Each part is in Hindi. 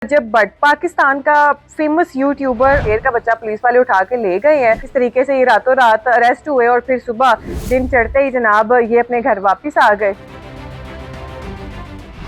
जब बट पाकिस्तान का फेमस यूट्यूबर शेर का बच्चा पुलिस वाले उठा के ले गए हैं, किस तरीके से ये रातों रात अरेस्ट हुए और फिर सुबह दिन चढ़ते ही जनाब ये अपने घर वापस आ गए।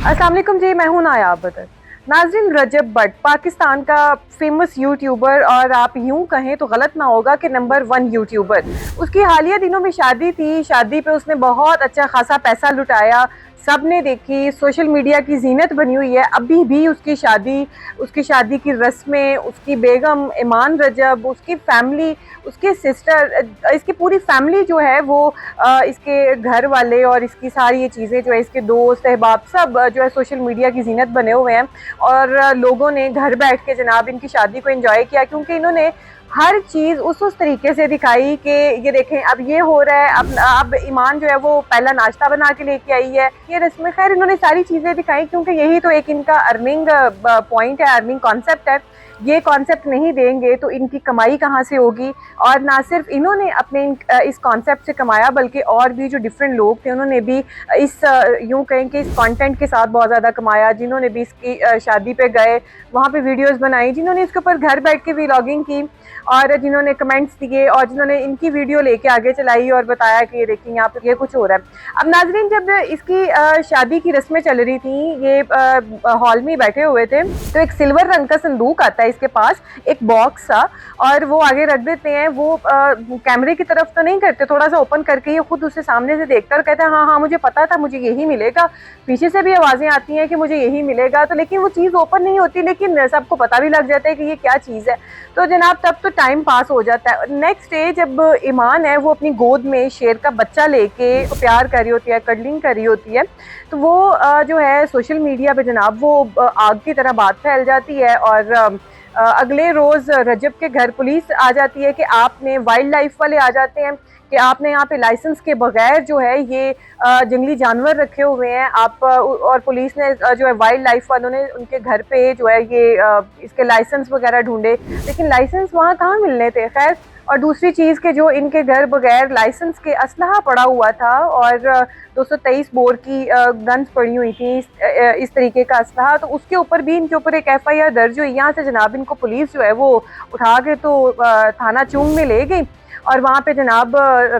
अस्सलाम वालेकुम जी, मैं हूं नायाब बदर। नाज़रीन, रजब बट पाकिस्तान का फेमस यूट्यूबर और आप यूं कहें तो गलत ना होगा कि नंबर 1 यूट्यूबर। उसकी हालिया दिनों में शादी थी, शादी पे उसने बहुत अच्छा खासा पैसा लुटाया, सब ने देखी, सोशल मीडिया की जीनत बनी हुई है। अभी भी उसकी शादी की रस्में, उसकी बेगम ईमान रजब, उसकी फैमिली, उसके सिस्टर, इसकी पूरी फैमिली जो है वो इसके घर वाले और इसकी सारी ये चीज़ें जो है, इसके दोस्त अहबाब सब जो है सोशल मीडिया की जीनत बने हुए हैं। और लोगों ने घर बैठ के जनाब इनकी शादी को एंजॉय किया, क्योंकि इन्होंने हर चीज़ उस तरीके से दिखाई कि ये देखें अब ये हो रहा है, अब ईमान जो है वो पहला नाश्ता बना के लेके आई है, ये रस्में, खैर इन्होंने सारी चीज़ें दिखाई, क्योंकि यही तो एक इनका अर्निंग पॉइंट है, अर्निंग कॉन्सेप्ट है। ये कॉन्सेप्ट नहीं देंगे तो इनकी कमाई कहाँ से होगी। और ना सिर्फ इन्होंने अपने इस कॉन्सेप्ट से कमाया, बल्कि और भी जो डिफरेंट लोग थे उन्होंने भी इस यूँ कहें कि इस कंटेंट के साथ बहुत ज़्यादा कमाया। जिन्होंने भी इसकी शादी पे गए, वहाँ पे वीडियोस बनाई, जिन्होंने इसके ऊपर घर बैठ के व्लॉगिंग की, और जिन्होंने कमेंट्स दिए, और जिन्होंने इनकी वीडियो लेके आगे चलाई और बताया कि ये देखिए यहाँ पे ये कुछ हो रहा है। अब नाजरीन, जब इसकी शादी की रस्में चल रही थी, ये हॉल में बैठे हुए थे, तो एक सिल्वर रंग का संदूक आता है इसके पास, एक बॉक्स सा, और वो आगे रख देते हैं। वो कैमरे की तरफ तो नहीं करते, थोड़ा सा ओपन करके ये खुद उसे सामने से देखकर कहते हैं हाँ हाँ मुझे पता था, मुझे यही मिलेगा। पीछे से भी आवाज़ें आती हैं कि मुझे यही मिलेगा, तो लेकिन वो चीज़ ओपन नहीं होती, लेकिन सबको पता भी लग जाता है कि ये क्या चीज़ है। तो जनाब तब तो टाइम पास हो जाता है। नेक्स्ट डे जब ईमान है वो अपनी गोद में शेर का बच्चा लेके प्यार कर रही होती है, कडलिंग कर रही होती है, तो वो जो है सोशल मीडिया पे जनाब वो आग की तरह बात फैल जाती है। और अगले रोज़ रजब के घर पुलिस आ जाती है कि आपने, वाइल्ड लाइफ वाले आ जाते हैं कि आपने यहाँ पे लाइसेंस के बगैर जो है ये जंगली जानवर रखे हुए हैं आप। और पुलिस ने जो है वाइल्ड लाइफ वालों ने उनके घर पे जो है ये इसके लाइसेंस वगैरह ढूंढे, लेकिन लाइसेंस वहाँ कहाँ मिलने थे। खैर, और दूसरी चीज़ के जो इनके घर बगैर लाइसेंस के असलहा पड़ा हुआ था, और 223 बोर की गन्स पड़ी हुई थी, इस तरीके का असलहा, तो उसके ऊपर भी इनके ऊपर एक FIR दर्ज हुई। यहाँ से जनाब इनको पुलिस जो है वो उठा के तो थाना चुंग में ले गई, और वहाँ पे जनाब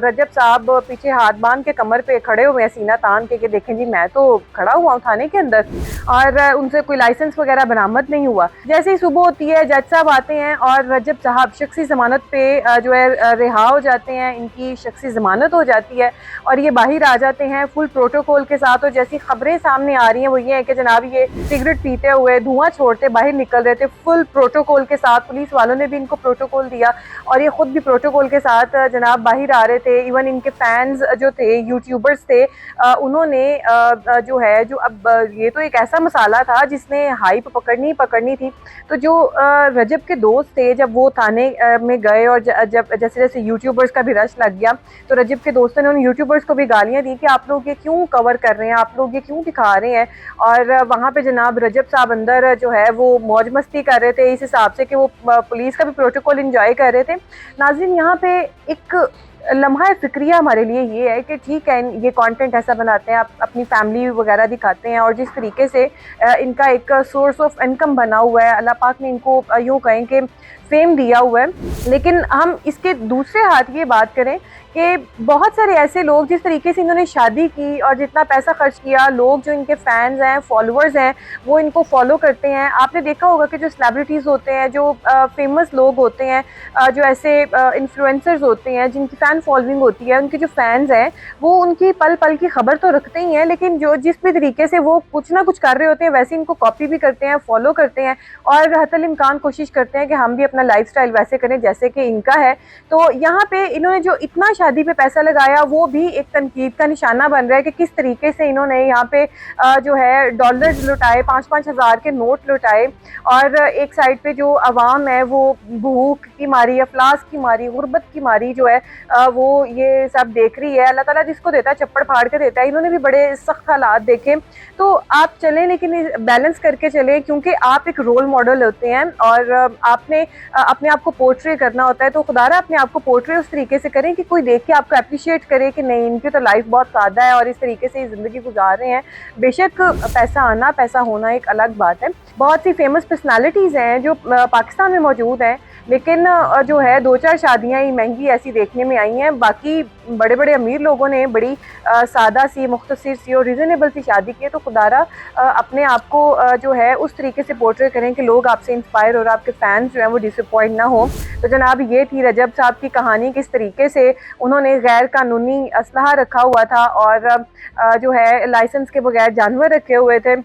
रजब साहब पीछे हाथ बांध के कमर पे खड़े हुए हैं, सीना तान के, देखें जी मैं तो खड़ा हुआ हूँ थाने के अंदर, और उनसे कोई लाइसेंस वगैरह बरामद नहीं हुआ। जैसे ही सुबह होती है, जज साहब आते हैं और रजब साहब शख्सी ज़मानत पे जो है रिहा हो जाते हैं, इनकी शख्सी ज़मानत हो जाती है और ये बाहर आ जाते हैं फुल प्रोटोकॉल के साथ। और जैसी खबरें सामने आ रही हैं वो ये है कि जनाब ये सिगरेट पीते हुए धुआं छोड़ते बाहर निकल रहे थे, फुल प्रोटोकॉल के साथ। पुलिस वालों ने भी इनको प्रोटोकॉल दिया और ये खुद भी प्रोटोकॉल के साथ जनाब बाहर आ रहे थे। इवन इनके फैंस जो थे, यूट्यूबर्स थे, उन्होंने जो है, जो अब ये तो एक ऐसा मसाला था जिसने हाइप पकड़नी थी। तो जो रजब के दोस्त थे, जब वो थाने में गए और जब जैसे जैसे यूट्यूबर्स का भी रश लग गया, तो रजब के दोस्तों ने उन यूट्यूबर्स को भी गालियां दी कि आप लोग ये क्यों कवर कर रहे हैं, आप लोग ये क्यों दिखा रहे हैं। और वहाँ पे जनाब रजब साहब अंदर जो है वो मौज मस्ती कर रहे थे, इस हिसाब से कि वो पुलिस का भी प्रोटोकॉल इंजॉय कर रहे थे। नाज़रीन, यहाँ पे एक लम्हा फ़िक्रिया हमारे लिए ये है कि ठीक है, ये कंटेंट ऐसा बनाते हैं, आप अपनी फैमिली वगैरह दिखाते हैं, और जिस तरीके से इनका एक सोर्स ऑफ इनकम बना हुआ है, अल्लाह पाक ने इनको यूँ कहें कि फेम दिया हुआ है। लेकिन हम इसके दूसरे हाथ ये बात करें कि बहुत सारे ऐसे लोग, जिस तरीके से इन्होंने शादी की और जितना पैसा खर्च किया, लोग जो इनके फैंस हैं, फॉलोअर्स हैं, वो इनको फॉलो करते हैं। आपने देखा होगा कि जो सेलिब्रिटीज़ होते हैं, जो फेमस लोग होते हैं, जो ऐसे इन्फ्लुएंसर्स होते हैं जिनकी फ़ैन फॉलोइंग होती है, उनके जो फैंस हैं वो उनकी पल पल की खबर तो रखते ही हैं, लेकिन जो जिस भी तरीके से वो कुछ ना कुछ कर रहे होते हैं वैसे इनको कॉपी भी करते हैं, फॉलो करते हैं, और हतल इम्कान कोशिश करते हैं कि हम भी अपना लाइफस्टाइल वैसे करें जैसे कि इनका है। तो यहाँ पे इन्होंने जो इतना शादी पे पैसा लगाया, वो भी एक तनकीद का निशाना बन रहा है कि किस तरीके से इन्होंने यहाँ पे जो है डॉलर्स लुटाए, 5-5 हज़ार के नोट लुटाए, और एक साइड पे जो आवाम है वो भूख की मारी, अफलास की मारी, गुर्बत की मारी जो है वो ये सब देख रही है। अल्लाह ताला जिसको देता है चप्पड़ फाड़ के देता है। इन्होंने भी बड़े सख्त हालात देखे, तो आप चलें, लेकिन बैलेंस करके चलें, क्योंकि आप एक रोल मॉडल होते हैं और आपने अपने आप को पोर्ट्रे करना होता है। तो खुदारा अपने आप को पोर्ट्रे उस तरीके से करें कि कोई देख के आपको अप्रिशिएट करे कि नहीं, इनकी तो लाइफ बहुत सादा है और इस तरीके से ज़िंदगी गुजार रहे हैं। बेशक पैसा आना, पैसा होना एक अलग बात है। बहुत सी फेमस पर्सनालिटीज़ हैं जो पाकिस्तान में मौजूद हैं, लेकिन जो है 2-4 शादियाँ ही महंगी ऐसी देखने में आई हैं। बाकी बड़े बड़े अमीर लोगों ने बड़ी सादा सी, मुख्तसर सी और रीज़नेबल सी शादी की है। तो खुदारा अपने आप को जो है उस तरीके से पोर्ट्रे करें कि लोग आपसे इंस्पायर और आपके फैंस जो हैं वो डिसअपॉइंट ना हो। तो जनाब ये थी रजब साहब की कहानी, किस तरीके से उन्होंने गैर कानूनी असलहा रखा हुआ था और जो है लाइसेंस के बगैर जानवर रखे हुए थे।